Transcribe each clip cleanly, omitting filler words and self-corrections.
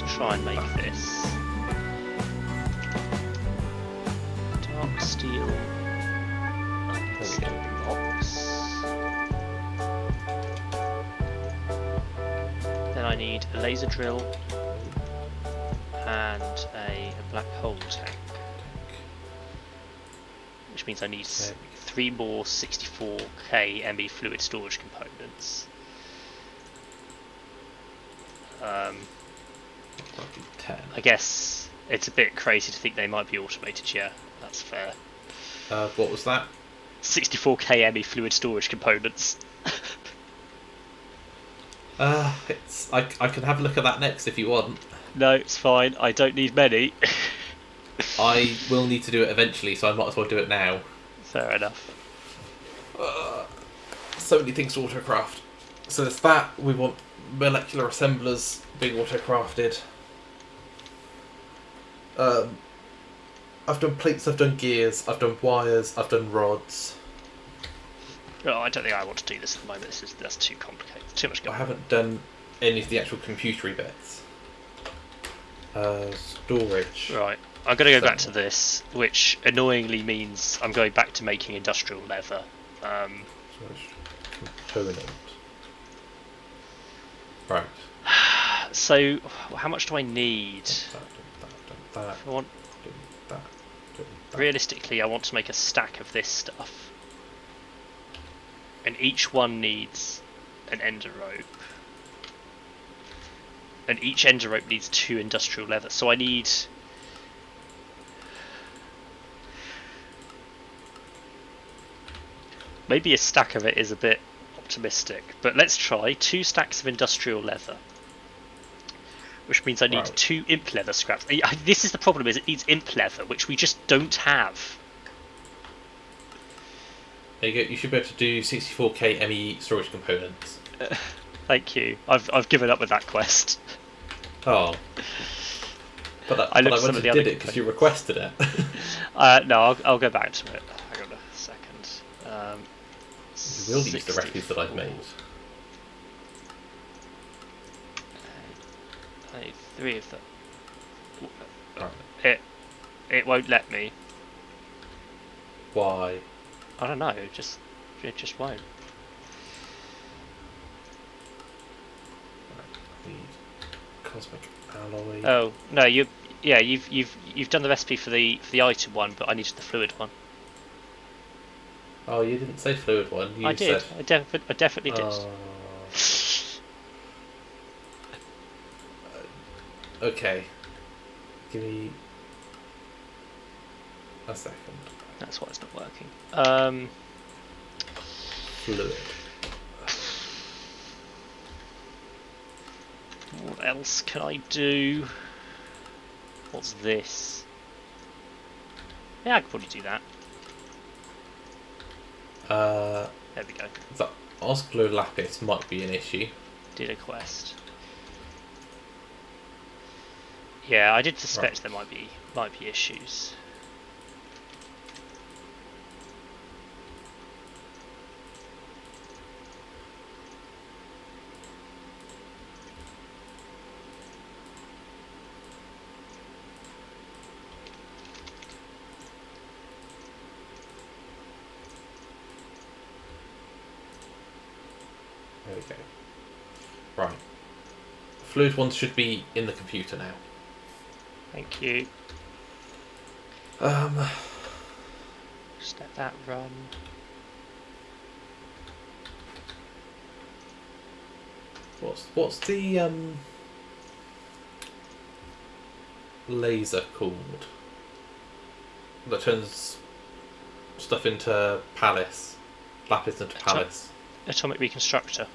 let's try and make this dark steel blocks. Then I need a laser drill and a black hole tank, which means I need 3 more 64k ME fluid storage components. I guess it's a bit crazy to think they might be automated. Yeah, that's fair. What was that? 64k ME fluid storage components. I can have a look at that next if you want. No, it's fine. I don't need many. I will need to do it eventually, so I might as well do it now. Fair enough. So many things to autocraft. So there's that. We want molecular assemblers being autocrafted. I've done plates, I've done gears, I've done wires, I've done rods. No, I don't think I want to do this at the moment. That's too complicated. Too much going on. I haven't done any of the actual computery bits. Storage. Right. I'm going to go back to this, which annoyingly means I'm going back to making industrial leather. Storage component. Right. So, how much do I need? That. I want, realistically, I want to make a stack of this stuff. And each one needs an ender rope. And each ender rope needs 2 industrial leather. So I need... maybe a stack of it is a bit optimistic. But let's try 2 stacks of industrial leather. Which means I need 2 imp leather scraps. This is the problem, is it needs imp leather, which we just don't have. There you go. You should be able to do 64k ME storage components. Thank you. I've given up with that quest. Oh. But I went and did it because you requested it. No, I'll go back to it. Hang on a second. You will use the recipes that I've made. I need 3 of them. Right. It won't let me. Why? I don't know. It just won't. Need cosmic alloy. Oh no, you've done the recipe for the item one, but I needed the fluid one. Oh, you didn't say fluid one. You I did. Said... I definitely did. Okay. Give me a second. That's why it's not working. Fluid. What else can I do? What's this? Yeah, I could probably do that. There we go. The Osclo lapis might be an issue. Did a quest. Yeah, I did suspect there might be issues. There we go. Right. Fluid ones should be in the computer now. Thank you. Just let that run. What's the laser called that turns stuff into palace, lapis into palace? Atomic Reconstructor.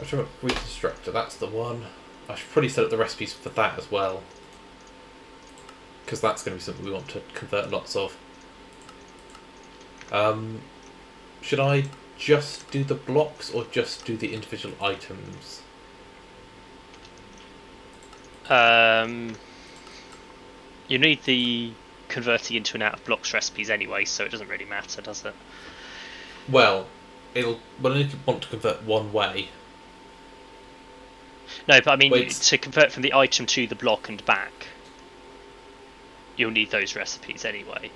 Atomic Reconstructor, that's the one. I should probably set up the recipes for that as well, because that's going to be something we want to convert lots of. Should I just do the blocks or just do the individual items? You need the converting into and out of blocks recipes anyway, so it doesn't really matter, does it? Well, I only want to convert one way. No, but I mean, Wait. to convert from the item to the block and back, you'll need those recipes anyway.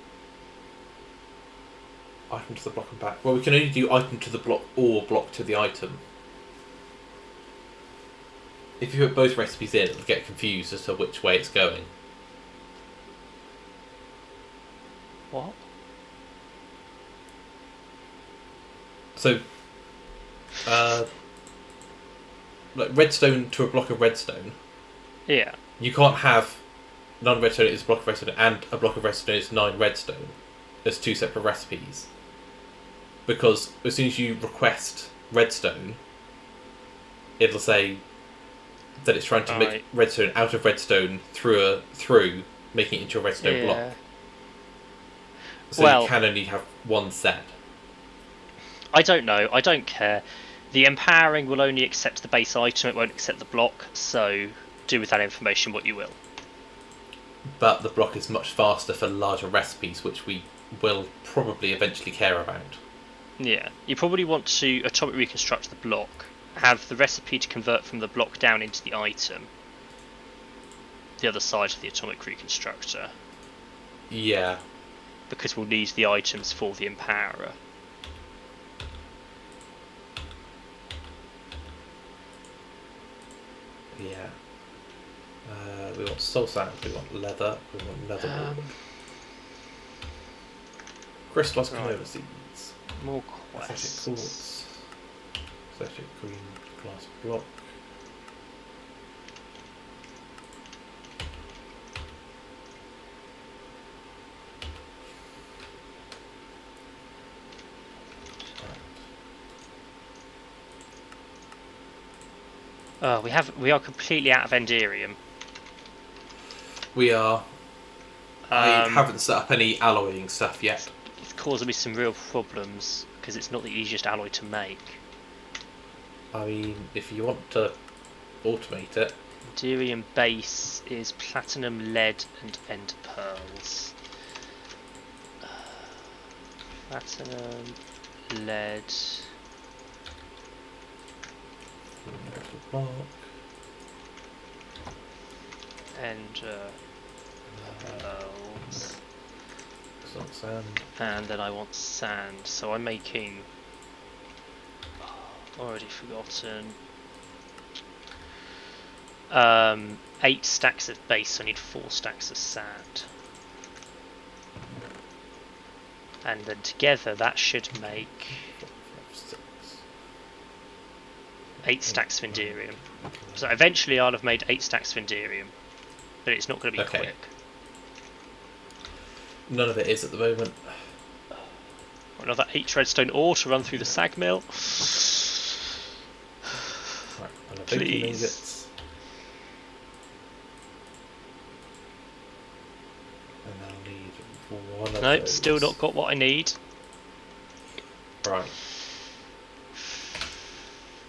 Item to the block and back. Well, we can only do item to the block or block to the item. If you put both recipes in, it'll get confused as to which way it's going. What? So, like redstone to a block of redstone. Yeah. You can't have 9 redstone is a block of redstone and a block of redstone is 9 redstone. There's 2 separate recipes. Because as soon as you request redstone, it'll say that it's trying to make redstone out of redstone through making it into a redstone block. So you can only have one set. I don't know. I don't care. The empowering will only accept the base item. It won't accept the block. So do with that information what you will. But the block is much faster for larger recipes, which we will probably eventually care about. Yeah. You probably want to atomic reconstruct the block. Have the recipe to convert from the block down into the item. The other side of the atomic reconstructor. Yeah. Because we'll need the items for the empowerer. Yeah. We want soul sand, we want leather, we want leather wool. Crystallized canola seeds. More quests. Aesthetic quartz. Aesthetic green glass block. We are completely out of Enderium. We are. I haven't set up any alloying stuff yet. It's causing me some real problems because it's not the easiest alloy to make. I mean, if you want to automate it. Enderium base is platinum, lead, and ender pearls. Platinum, lead. Block. Ender pearls. Sand. And then I want sand, so I'm making. Already forgotten. 8 stacks of base, so I need 4 stacks of sand. And then together that should make 8 stacks of Enderium. So eventually I'll have made 8 stacks of Enderium, but it's not going to be quick. None of it is at the moment. Another 8 redstone ore to run through the sag mill. Right, please. And I'll need one of Nope, those. still not got what I need. Right.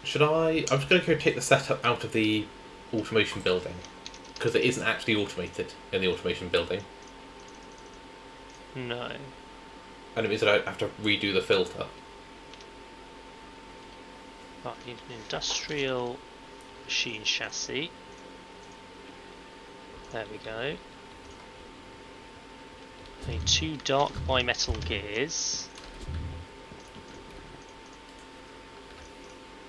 Should I... I'm just going to go take the setup out of the automation building. Because it isn't actually automated in the automation building. No. And it means that I have to redo the filter. Right, I need an industrial machine chassis. There we go. I need 2 dark bimetal gears.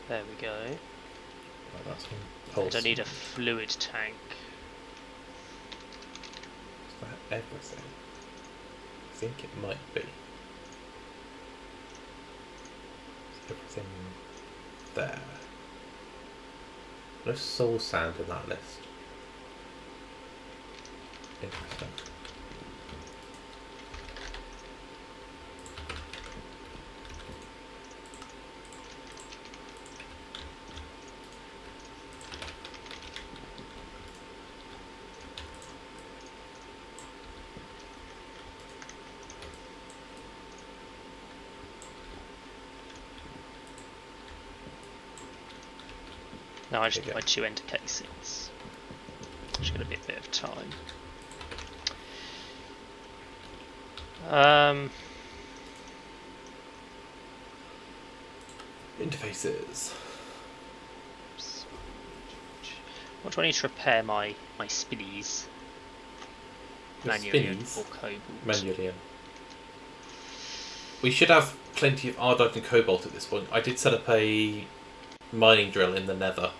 There we go. Right, that's And I need a fluid tank. Is that everything? I think it might be. Is everything there? No soul sand in that list. Interesting. Now I just need my 2 ender casings. Which is going to be a bit of time. Interfaces. What do I need to repair my spinnies? Your Manually spinnies? or cobalt? Manually. We should have plenty of ardite and cobalt at this point. I did set up a mining drill in the nether.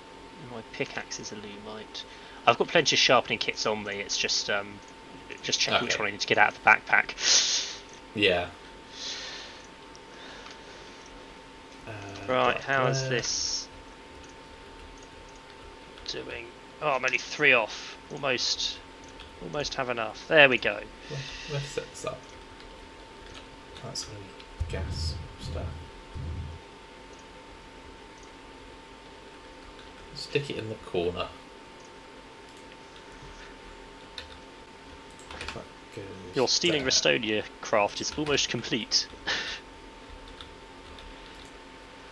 My pickaxe is a lumite. I've got plenty of sharpening kits on me. It's just checking which one I need to get out of the backpack. Yeah. Right, how is this doing? Oh, I'm only 3 off. Almost have enough. There we go. Let's set this up. That's going to be gas stuff. Stick it in the corner. Your stealing Restonia craft is almost complete.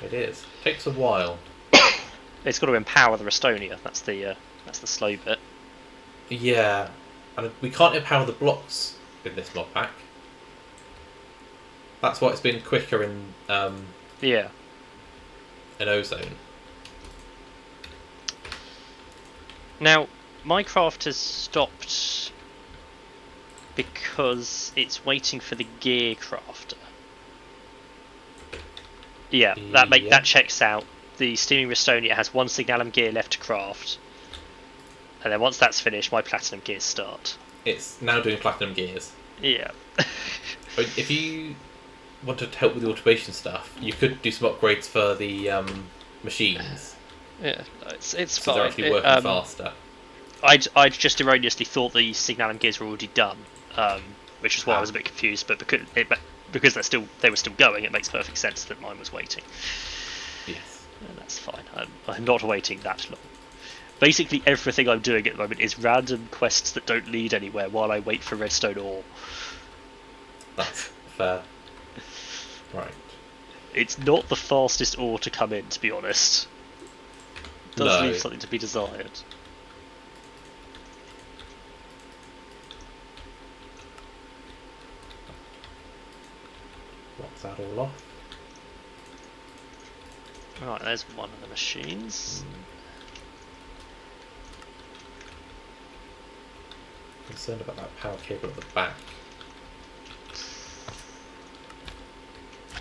It is. Takes a while. It's got to empower the Restonia. That's the slow bit. Yeah, and we can't empower the blocks in this mod pack. That's why it's been quicker in Yeah. in Ozone. Now, my craft has stopped because it's waiting for the gear crafter. Yeah, that checks out. The Steaming Restonia has 1 Signalum gear left to craft, and then once that's finished, my Platinum gears start. It's now doing platinum gears. Yeah. If you wanted to help with the automation stuff, you could do some upgrades for the machines. Yeah, it's so fine. they're actually working faster. I just erroneously thought the Signalum gears were already done, which is why I was a bit confused. But because they were still going, it makes perfect sense that mine was waiting. Yes, and that's fine. I'm not waiting that long. Basically, everything I'm doing at the moment is random quests that don't lead anywhere while I wait for redstone ore. That's fair. Right. It's not the fastest ore to come in, to be honest. It does leave something to be desired. Lock that all off. Right, there's one of the machines. Concerned about that power cable at the back.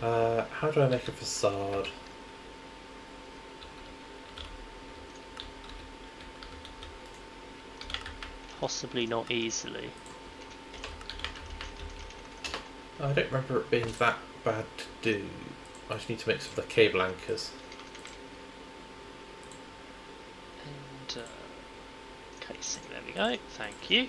How do I make a facade? Possibly not easily. I don't remember it being that bad to do. I just need to make some of the cable anchors. And casing, there we go. Thank you.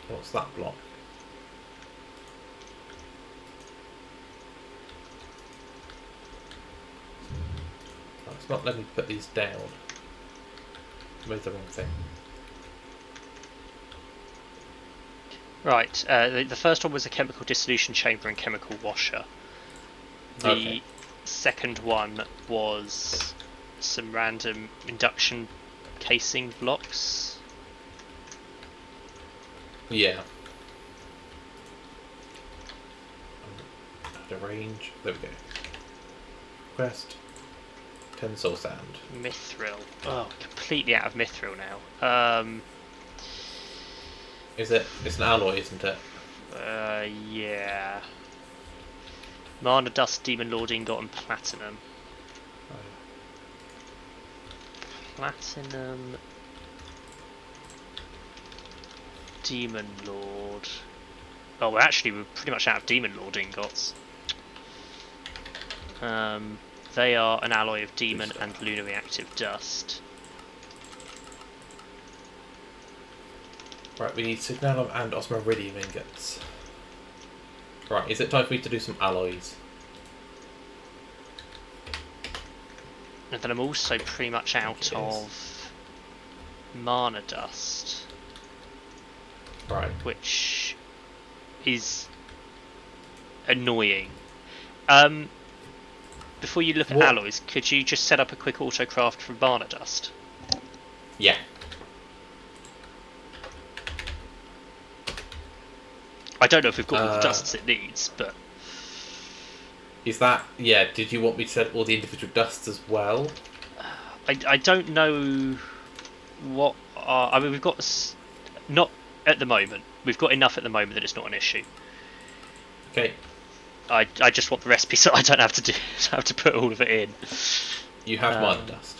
What's that block? Oh, it's not letting me put these down. I made the wrong thing. Right, the first one was a chemical dissolution chamber and chemical washer. The second one was some random induction casing blocks. Yeah. Out of range. There we go. Quest. Tensile sand. Mithril. Oh, completely out of mithril now. Is it? It's an alloy, isn't it? Yeah. Mana dust, demon lord ingot, and platinum. Platinum. Demon lord. Oh, well, actually, we're pretty much out of demon lord ingots. They are an alloy of demon and lunar reactive dust. Right, we need signalum and osmiridium ingots. Right, is it time for me to do some alloys? And then I'm also pretty much out of mana dust. Right. Which is annoying. Before you look at alloys, could you just set up a quick autocraft from mana dust? Yeah. don't know if we've got all the dusts it needs, but is that Did you want me to set all the individual dusts as well? I don't know what. I mean, we've got not at the moment. We've got enough at the moment that it's not an issue. Okay. I just want the recipe so I don't have to put all of it in. You have minor dust.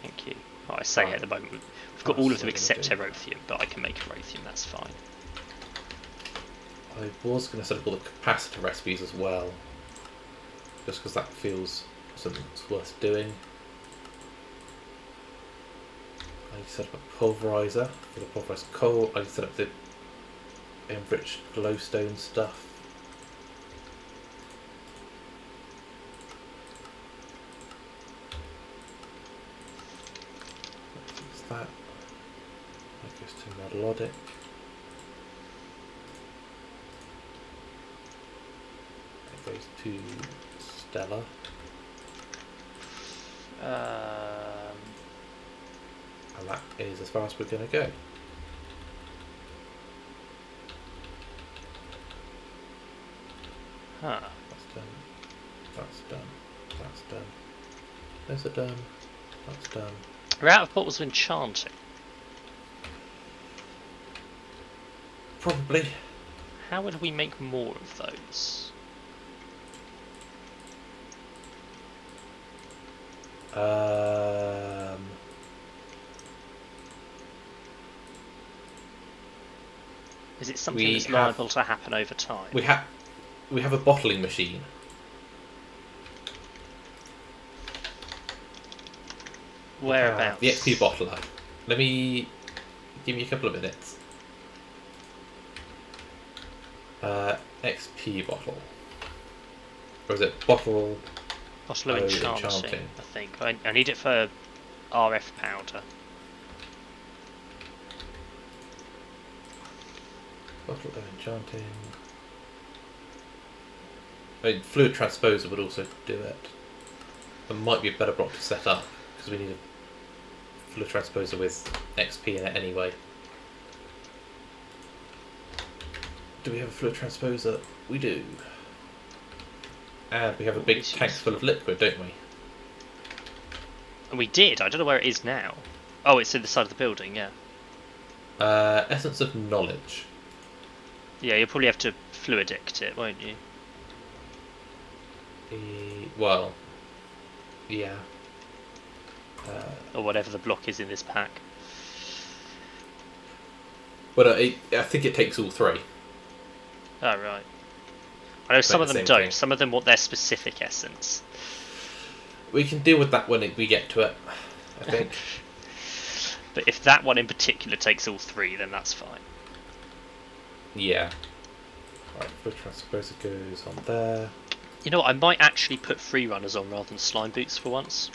Thank you. I say at the moment we've got all of them except Herothium, but I can make Herothium. That's fine. I was going to set up all the capacitor recipes as well, just because that feels something that's worth doing. I need to set up a pulverizer for the pulverized coal. I need to set up the enriched glowstone stuff. What's that? That goes to melodic. That goes to Stella. And that is as far as we're going to go. Huh. That's done. That's done. That's done. Those are done. That's done. We're out of bottles of enchanting. Probably. How would we make more of those? Is it something that's liable to happen over time? We have a bottling machine. Whereabouts? The XP bottler. Give me a couple of minutes. XP bottle. Or is it bottle? Bottle of enchanting, I think. I need it for RF powder. Bottle of enchanting. I mean, fluid transposer would also do it. It might be a better block to set up because we need a fluid transposer with XP in it anyway. Do we have a fluid transposer? We do. And we have a big tank full of liquid, don't we? And we did. I don't know where it is now. Oh, it's in the side of the building, yeah. Essence of knowledge. Yeah, you'll probably have to fluidict it, won't you? Well, yeah. Or whatever the block is in this pack. But I think it takes all three. Oh, right. I know some of them don't. Thing. Some of them want their specific essence. We can deal with that when we get to it, I think. But if that one in particular takes all three, then that's fine. Yeah. Right, fluid transposer goes on there. You know what, I might actually put free runners on rather than slime boots for once.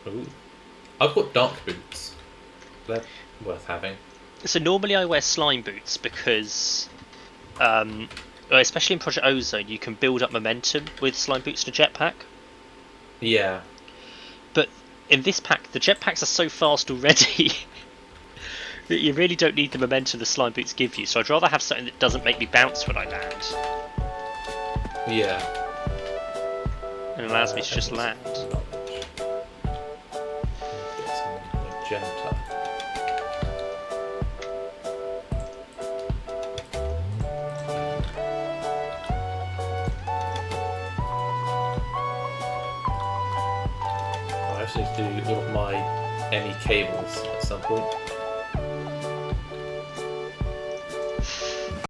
Ooh. I've got dark boots. They're worth having. So normally I wear slime boots because, especially in Project Ozone, you can build up momentum with slime boots and a jetpack. Yeah. But in this pack, the jetpacks are so fast already that you really don't need the momentum the slime boots give you. So I'd rather have something that doesn't make me bounce when I land. Yeah. And allows me to just land. Get some magenta. I actually need to do all of my ME cables at some point.